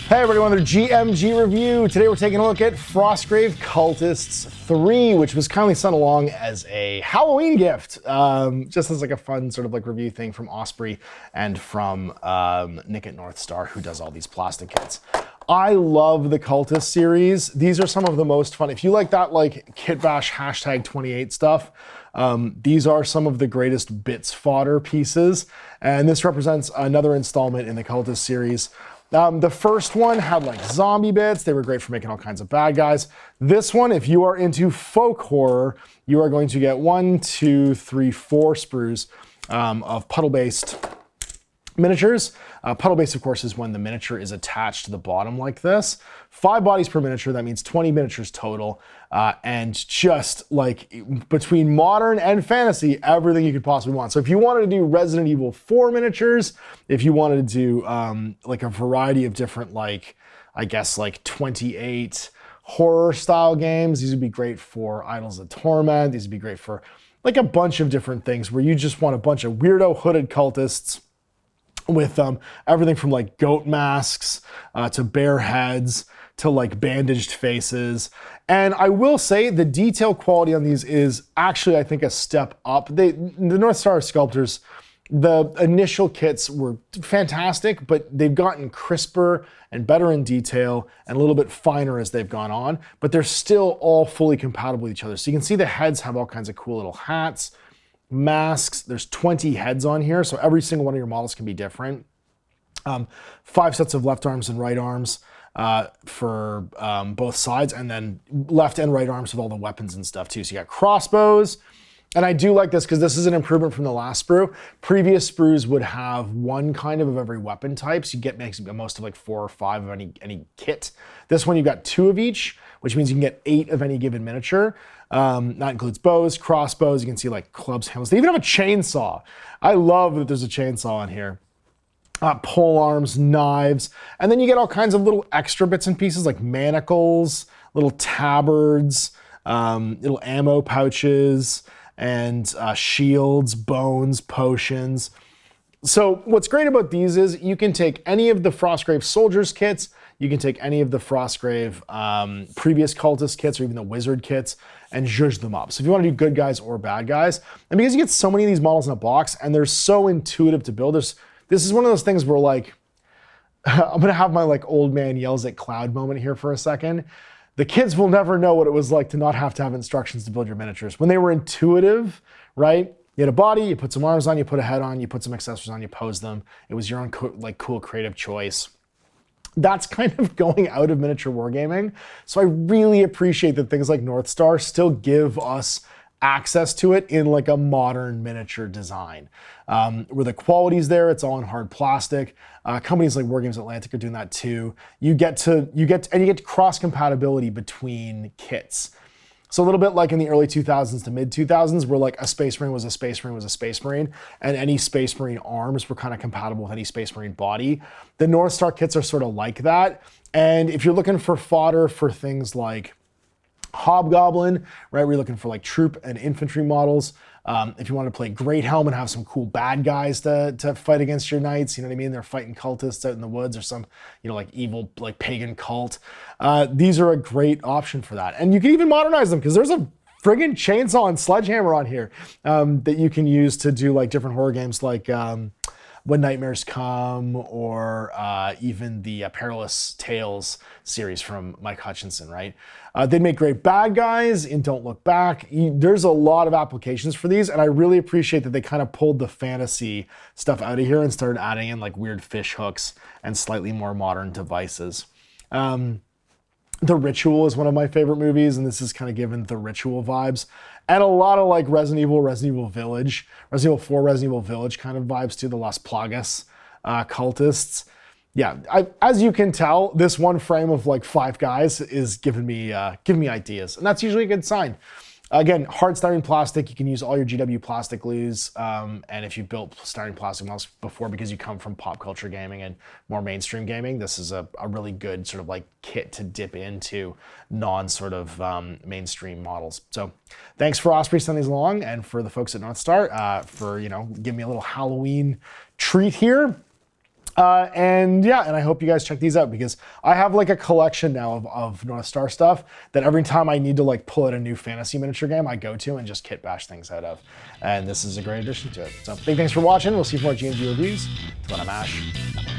Hey everybody, another GMG review. Today we're taking a look at Frostgrave Cultists III, which was kindly sent along as a Halloween gift. Just as like a fun sort of like review thing from Osprey and from Nick and Northstar, who does all these plastic kits. I love the Cultist series. These are some of the most fun. If you like that like Kit Bash hashtag 28 stuff, these are some of the greatest bits fodder pieces. And this represents another installment in the Cultist series. The first one had like zombie bits. They were great for making all kinds of bad guys. This one, if you are into folk horror, you are going to get 1, 2, 3, 4 sprues of puddle-based miniatures. Puddle-based, of course, is when the miniature is attached to the bottom like this. 5 bodies per miniature, that means 20 miniatures total. And just like between modern and fantasy, everything you could possibly want. So if you wanted to do Resident Evil 4 miniatures, if you wanted to do like a variety of different, like, I guess like 28 horror style games, these would be great for Idols of Torment. These would be great for like a bunch of different things where you just want a bunch of weirdo hooded cultists with everything from like goat masks to bare heads to like bandaged faces. And I will say the detail quality on these is actually, I think, a step up. The NorthStar sculptors, the initial kits were fantastic, but they've gotten crisper and better in detail and a little bit finer as they've gone on, but they're still all fully compatible with each other. So you can see the heads have all kinds of cool little hats, masks. There's 20 heads on here, so every single one of your models can be different. 5 sets of left arms and right arms for both sides, and then left and right arms with all the weapons and stuff too. So you got crossbows, and I do like this because this is an improvement from the last sprue. Previous sprues would have one kind of every weapon type, so you get most of like 4 or 5 of any kit. This one you got 2 of each, which means you can get 8 of any given miniature. That includes bows, crossbows, you can see like clubs, handles. They even have a chainsaw. I love that there's a chainsaw on here. Pole arms, knives, and then you get all kinds of little extra bits and pieces like manacles, little tabards, little ammo pouches, and shields, bones, potions. So what's great about these is you can take any of the Frostgrave Soldiers kits, you can take any of the Frostgrave previous Cultist kits or even the Wizard kits and zhuzh them up. So if you want to do good guys or bad guys, and because you get so many of these models in a box and they're so intuitive to build, this is one of those things where like, I'm gonna have my like old man yells at Cloud moment here for a second. The kids will never know what it was like to not have to have instructions to build your miniatures. When they were intuitive, right? You had a body, you put some arms on, you put a head on, you put some accessories on, you pose them. It was your own like cool creative choice. That's kind of going out of miniature wargaming. So I really appreciate that things like NorthStar still give us access to it in like a modern miniature design. Where the quality's there, it's all in hard plastic. Companies like Wargames Atlantic are doing that too. You get cross compatibility between kits. So a little bit like in the early 2000s to mid 2000s, where like a Space Marine was a Space Marine was a Space Marine, and any Space Marine arms were kind of compatible with any Space Marine body. The NorthStar kits are sort of like that. And if you're looking for fodder for things like Hobgoblin, right, where you're looking for like troop and infantry models. If you want to play Great Helm and have some cool bad guys to fight against your knights, you know what I mean? They're fighting cultists out in the woods or some, you know, like evil, like pagan cult. These are a great option for that. And you can even modernize them because there's a friggin' chainsaw and sledgehammer on here that you can use to do like different horror games like When Nightmares Come, or even the Perilous Tales series from Mike Hutchinson, right? They make great bad guys in Don't Look Back. There's a lot of applications for these, and I really appreciate that they kind of pulled the fantasy stuff out of here and started adding in like weird fish hooks and slightly more modern devices. The Ritual is one of my favorite movies, and this is kind of given The Ritual vibes. And a lot of like Resident Evil Village, Resident Evil 4, Resident Evil Village kind of vibes too, the Las Plagas cultists. Yeah, as you can tell, this one frame of like 5 guys is giving me ideas, and that's usually a good sign. Again, hard styrene plastic, you can use all your GW plastic glues, and if you've built styrene plastic models before because you come from pop culture gaming and more mainstream gaming, this is a really good sort of like kit to dip into non-sort of mainstream models. So thanks for Osprey sending these along, and for the folks at NorthStar for, you know, giving me a little Halloween treat here. And yeah, and I hope you guys check these out because I have like a collection now of NorthStar stuff that every time I need to like pull out a new fantasy miniature game, I go to and just kit bash things out of. And this is a great addition to it. So big thanks for watching. We'll see you for more GMG reviews. Till then, I'm Ash.